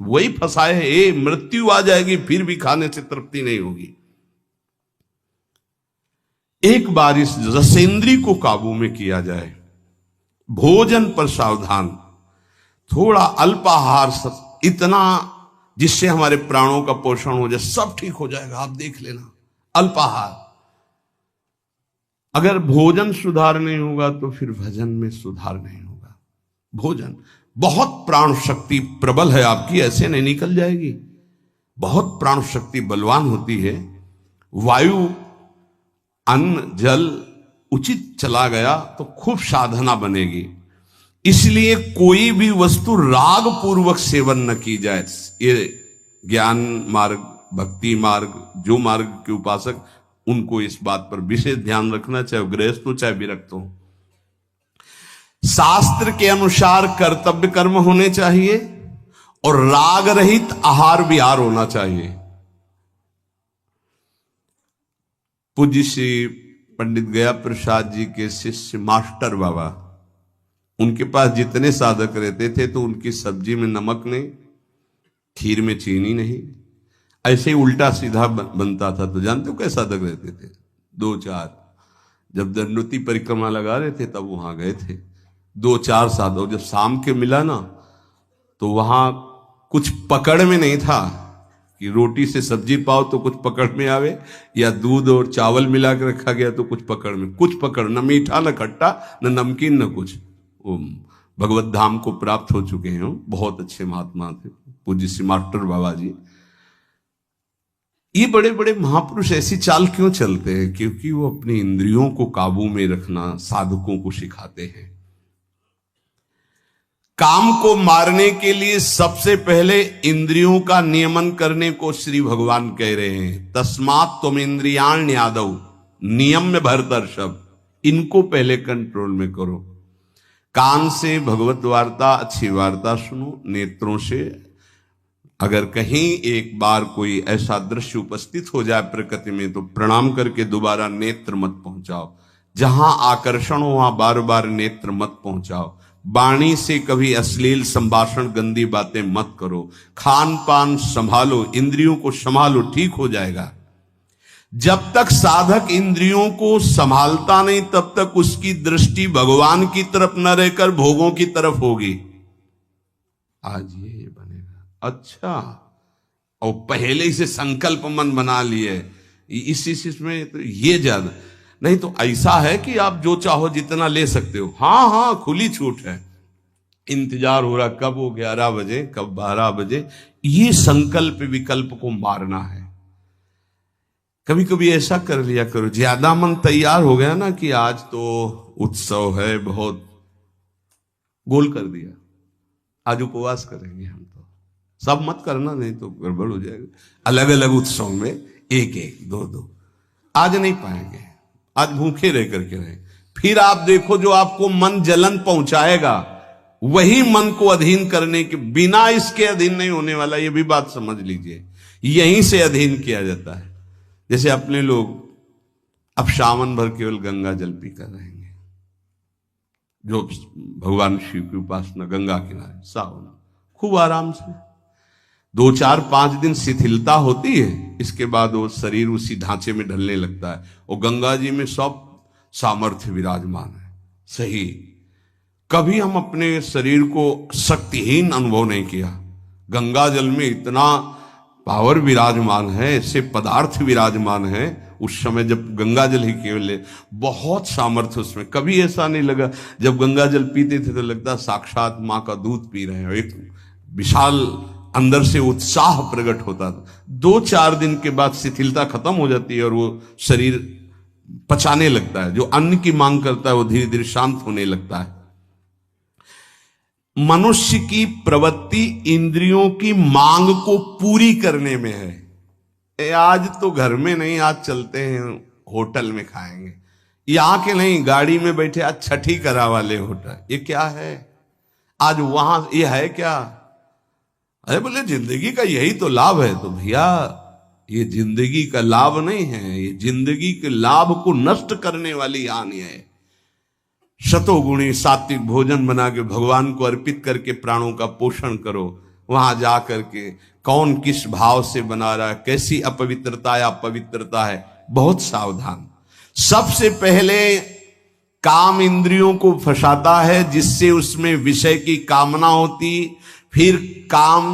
वही फंसाए है, मृत्यु आ जाएगी फिर भी खाने से तृप्ति नहीं होगी। एक बार इस रसेंद्री को काबू में किया जाए, भोजन पर सावधान, थोड़ा अल्पाहार, इतना जिससे हमारे प्राणों का पोषण हो जाए, सब ठीक हो जाएगा। आप देख लेना, अल्पाहार। अगर भोजन सुधार नहीं होगा तो फिर भजन में सुधार नहीं होगा। भोजन बहुत प्राण शक्ति प्रबल है आपकी, ऐसे नहीं निकल जाएगी। बहुत प्राण शक्ति बलवान होती है। वायु, अन्न, जल उचित चला गया तो खूब साधना बनेगी। इसलिए कोई भी वस्तु राग पूर्वक सेवन न की जाए। ये ज्ञान मार्ग, भक्ति मार्ग, जो मार्ग के उपासक, उनको इस बात पर विशेष ध्यान रखना, चाहे गृहस्थ हो चाहे विरक्त हो। शास्त्र के अनुसार कर्तव्य कर्म होने चाहिए और राग रहित आहार विहार होना चाहिए। पूज्य श्री पंडित गया प्रसाद जी के शिष्य मास्टर बाबा, उनके पास जितने साधक रहते थे तो उनकी सब्जी में नमक नहीं, खीर में चीनी नहीं, ऐसे ही उल्टा सीधा बनता था। तो जानते हो कैसे साधक रहते थे? 2-4, जब दंडोती परिक्रमा लगा रहे थे तब वहां गए थे 2-4 साधक। जब शाम के मिला ना तो वहां कुछ पकड़ में नहीं था कि रोटी से सब्जी पाओ तो कुछ पकड़ में आवे, या दूध और चावल मिला के रखा गया तो कुछ पकड़ में, कुछ पकड़, न मीठा न खट्टा न नमकीन न कुछ। वो भगवत धाम को प्राप्त हो चुके हैं, बहुत अच्छे महात्मा थे, पूज्य श्री मास्टर बाबा जी। ये बड़े बड़े महापुरुष ऐसी चाल क्यों चलते हैं? क्योंकि वो अपनी इंद्रियों को काबू में रखना साधकों को सिखाते हैं। काम को मारने के लिए सबसे पहले इंद्रियों का नियमन करने को श्री भगवान कह रहे हैं। तस्मात् तुम इंद्रियाण यादव, नियम में भरतर्षभ, इनको पहले कंट्रोल में करो। कान से भगवत वार्ता, अच्छी वार्ता सुनो। नेत्रों से अगर कहीं एक बार कोई ऐसा दृश्य उपस्थित हो जाए प्रकृति में तो प्रणाम करके दोबारा नेत्र मत पहुंचाओ। जहां आकर्षण हो वहां बार बार नेत्र मत पहुंचाओ। वाणी से कभी अश्लील संभाषण, गंदी बातें मत करो। खान पान संभालो, इंद्रियों को संभालो, ठीक हो जाएगा। जब तक साधक इंद्रियों को संभालता नहीं तब तक उसकी दृष्टि भगवान की तरफ न रहकर भोगों की तरफ होगी। आज ये बनेगा, अच्छा, और पहले से संकल्प मन बना लिए इसमें तो ये ज्यादा नहीं तो ऐसा है कि आप जो चाहो जितना ले सकते हो। हाँ हाँ, खुली छूट है। इंतजार हो रहा कब हो 11 बजे, कब 12 बजे। ये संकल्प विकल्प को मारना है। कभी कभी ऐसा कर लिया करो, ज्यादा मन तैयार हो गया ना कि आज तो उत्सव है, बहुत गोल कर दिया, आज उपवास करेंगे हम, तो सब मत करना, नहीं तो गड़बड़ हो जाएगा। अलग अलग उत्सव में एक एक दो दो, आज नहीं पाएंगे, आज भूखे रह करके रहे। फिर आप देखो जो आपको मन जलन पहुंचाएगा वही मन को अधीन करने के बिना इसके अधीन नहीं होने वाला। ये भी बात समझ लीजिए, यहीं से अधीन किया जाता है। जैसे अपने लोग अब सावन भर केवल गंगा जल पी कर रहेंगे, जो भगवान शिव की उपासना गंगा किनारे सावन खूब आराम से 2 4 5 दिन शिथिलता होती है, इसके बाद वो शरीर उसी ढांचे में ढलने लगता है और गंगा जी में सब सामर्थ्य विराजमान है। सही, कभी हम अपने शरीर को शक्तिहीन अनुभव नहीं किया। गंगा जल में इतना पावर विराजमान है, ऐसे पदार्थ विराजमान है। उस समय जब गंगा जल ही केवल बहुत सामर्थ्य उसमें, कभी ऐसा नहीं लगा। जब गंगा जल पीते थे तो लगता साक्षात माँ का दूध पी रहे हैं, एक विशाल अंदर से उत्साह प्रकट होता था। 2 4 दिन के बाद शिथिलता खत्म हो जाती है और वो शरीर पचाने लगता है। जो अन्न की मांग करता है वो धीरे धीरे शांत होने लगता है। मनुष्य की प्रवृत्ति इंद्रियों की मांग को पूरी करने में है। आज तो घर में नहीं, आज चलते हैं होटल में खाएंगे, यहाँ के नहीं, गाड़ी में बैठे आज छठी करा वाले होटल, ये क्या है? आज वहां ये है क्या? अरे बोले जिंदगी का यही तो लाभ है। तो भैया ये जिंदगी का लाभ नहीं है, ये जिंदगी के लाभ को नष्ट करने वाली हानि है। शतोगुणी सात्विक भोजन बना के भगवान को अर्पित करके प्राणों का पोषण करो। वहां जा करके कौन किस भाव से बना रहा है, कैसी अपवित्रता या पवित्रता है, बहुत सावधान। सबसे पहले काम इंद्रियों को फंसाता है, जिससे उसमें विषय की कामना होती, फिर काम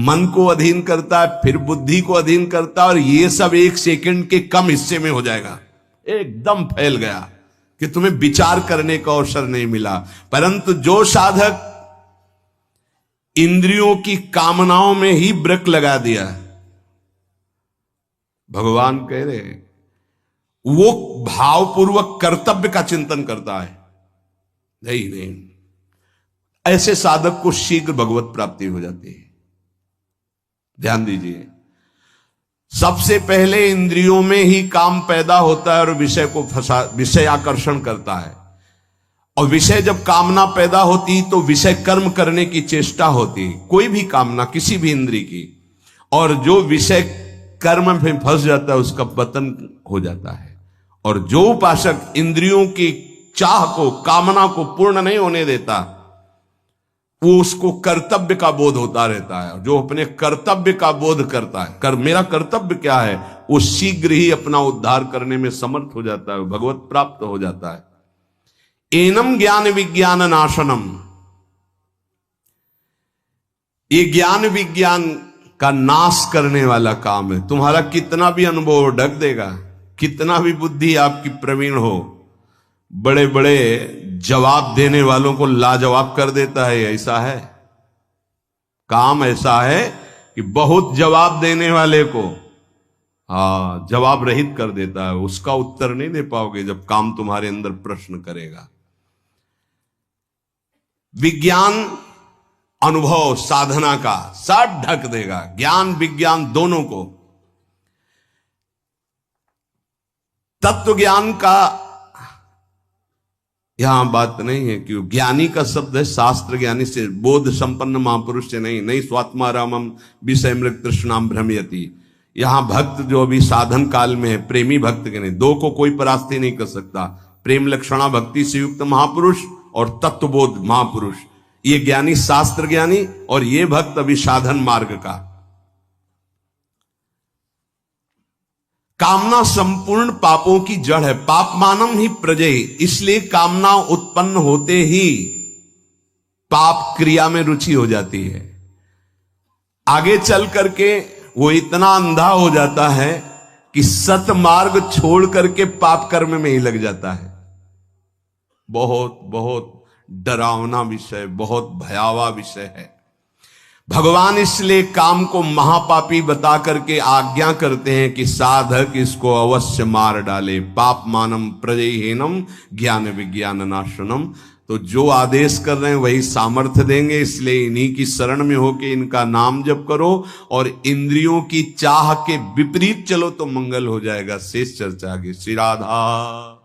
मन को अधीन करता है, फिर बुद्धि को अधीन करता है, और ये सब 1 सेकंड के कम हिस्से में हो जाएगा। एकदम फैल गया कि तुम्हें विचार करने का अवसर नहीं मिला। परंतु जो साधक इंद्रियों की कामनाओं में ही ब्रेक लगा दिया, भगवान कह रहे वो भावपूर्वक कर्तव्य का चिंतन करता है, नहीं, ऐसे साधक को शीघ्र भगवत प्राप्ति हो जाती है। ध्यान दीजिए, सबसे पहले इंद्रियों में ही काम पैदा होता है और विषय आकर्षण करता है। और विषय जब कामना पैदा होती तो विषय कर्म करने की चेष्टा होती, कोई भी कामना किसी भी इंद्रिय की, और जो विषय कर्म में फंस जाता है उसका पतन हो जाता है। और जो उपासक इंद्रियों की चाह को, कामना को पूर्ण नहीं होने देता, वो उसको कर्तव्य का बोध होता रहता है। जो अपने कर्तव्य का बोध करता है, मेरा कर्तव्य क्या है, वो शीघ्र ही अपना उद्धार करने में समर्थ हो जाता है, भगवत प्राप्त हो जाता है। एनम ज्ञान विज्ञान नाशनम, ये ज्ञान विज्ञान का नाश करने वाला काम है। तुम्हारा कितना भी अनुभव ढक देगा, कितना भी बुद्धि आपकी प्रवीण हो, बड़े बड़े जवाब देने वालों को लाजवाब कर देता है, ऐसा है। काम ऐसा है कि बहुत जवाब देने वाले को जवाब रहित कर देता है। उसका उत्तर नहीं दे पाओगे जब काम तुम्हारे अंदर प्रश्न करेगा। विज्ञान अनुभव साधना का सब ढक देगा, ज्ञान विज्ञान दोनों को। तत्व ज्ञान का यहां बात नहीं है कि ज्ञानी का शब्द है शास्त्र ज्ञानी से, बोध संपन्न महापुरुष से नहीं स्वात्मारामम विषय मृग तृष्णाम भ्रमयति। यहां भक्त जो अभी साधन काल में है, प्रेमी भक्त के नहीं, दो को कोई परास्ती नहीं कर सकता। प्रेम लक्षणा भक्ति से युक्त महापुरुष और तत्वबोध महापुरुष, ये ज्ञानी शास्त्र ज्ञानी, और ये भक्त अभी साधन मार्ग का। कामना संपूर्ण पापों की जड़ है। पाप मानम ही प्रजय, इसलिए कामना उत्पन्न होते ही पाप क्रिया में रुचि हो जाती है। आगे चल करके वो इतना अंधा हो जाता है कि सतमार्ग छोड़ करके पाप कर्म में ही लग जाता है। बहुत बहुत डरावना विषय, बहुत भयावह विषय है। भगवान इसलिए काम को महापापी बता करके आज्ञा करते हैं कि साधक इसको अवश्य मार डाले। पाप मानम प्रजयहीनम ज्ञान विज्ञान नाशनम। तो जो आदेश कर रहे हैं वही सामर्थ्य देंगे, इसलिए इन्हीं की शरण में होके इनका नाम जप करो और इंद्रियों की चाह के विपरीत चलो तो मंगल हो जाएगा। शेष चर्चा आगे। श्री राधा।